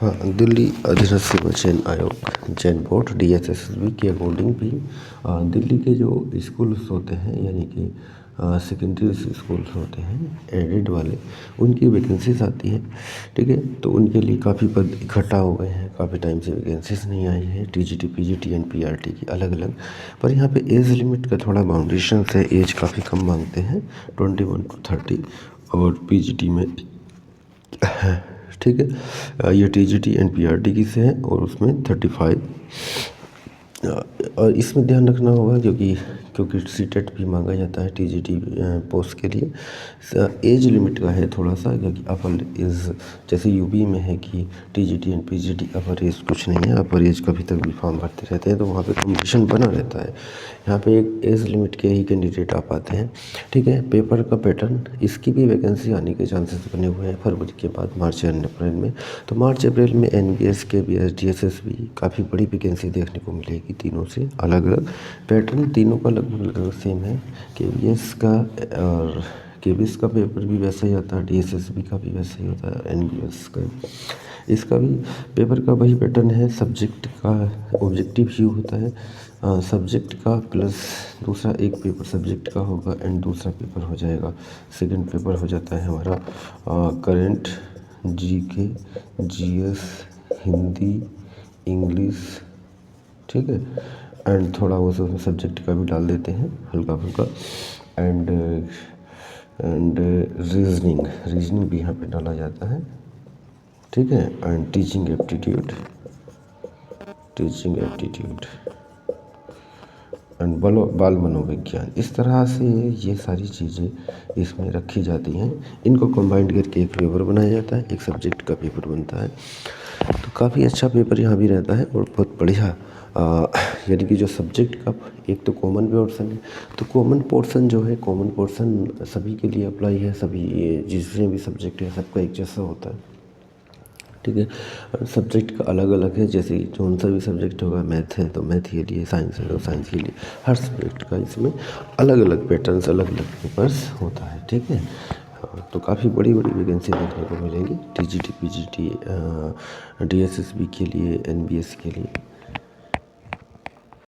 हाँ, दिल्ली अधिराज्य सेवा चयन आयोग जैन बोर्ड DSSSB के अकॉर्डिंग भी दिल्ली के जो स्कूल्स होते हैं यानी कि सेकेंडरी स्कूल्स होते हैं एडेड वाले, उनकी वैकेंसीज आती हैं। ठीक है, तो उनके लिए काफ़ी पद इकट्ठा हो गए हैं, काफ़ी टाइम से वैकेंसीज नहीं आई है TGT PGT एंड PRT की अलग अलग। पर यहाँ पे एज लिमिट का थोड़ा बाउंडेशन है, एज काफ़ी कम मांगते हैं 21 to 30 और PGT में है। ठीक है, ये TGT एंड PRT की से है और उसमें 35। और इसमें ध्यान रखना होगा क्योंकि सीटेट भी मांगा जाता है TGT पोस्ट के लिए। एज लिमिट का है थोड़ा सा, क्योंकि अपर एज जैसे यूपी में है कि TGT and PGT upper as कुछ नहीं है, अपर एज कभी तक भी फॉर्म भरते रहते हैं तो वहाँ पे कंपटीशन बना रहता है। यहाँ पे एक एज लिमिट के ही कैंडिडेट आ पाते हैं। ठीक है, पेपर का पैटर्न, इसकी भी वैकेंसी आने के चांसेस बने हुए हैं फरवरी के बाद, मार्च एंड अप्रैल में। तो मार्च अप्रैल में NBS के DSSB काफ़ी बड़ी वैकेंसी देखने को मिलेगी, तीनों से अलग अलग पैटर्न, तीनों का लगभग सेम है। KBS का और KBS का पेपर भी वैसा ही आता है, DSSB का भी वैसा ही होता है, NBS का इसका भी पेपर का वही पैटर्न है। सब्जेक्ट का ऑब्जेक्टिव व्यू होता है, सब्जेक्ट का प्लस दूसरा एक पेपर सब्जेक्ट का होगा एंड दूसरा पेपर हो जाएगा, सेकंड पेपर हो जाता है हमारा current, GK, GS, Hindi, English. ठीक है, एंड थोड़ा वो सब्जेक्ट का भी डाल देते हैं हल्का फुल्का, एंड रीजनिंग भी यहाँ पे डाला जाता है। ठीक है, एंड टीचिंग एप्टीट्यूड एंड बाल मनोविज्ञान। इस तरह से ये सारी चीज़ें इसमें रखी जाती हैं, इनको कंबाइंड करके एक पेपर बनाया जाता है, एक सब्जेक्ट का पेपर बनता है। तो काफ़ी अच्छा पेपर यहाँ भी रहता है और बहुत बढ़िया। यानी कि जो सब्जेक्ट का एक तो कॉमन पोर्शन है, तो कॉमन पोर्शन जो है, कॉमन पोर्शन सभी के लिए अप्लाई है, सभी जितने भी सब्जेक्ट है सबका एक जैसा होता है। ठीक है, सब्जेक्ट का अलग अलग है, जैसे कौन सा भी सब्जेक्ट होगा, मैथ है तो मैथ के लिए, साइंस है तो साइंस के लिए, हर सब्जेक्ट का इसमें अलग अलग पैटर्न्स, अलग अलग पेपर्स होता है। ठीक है, तो काफ़ी बड़ी बड़ी वैकेंसी देखने को मिलेंगी TGT PGT DSSB के लिए, NBS के लिए।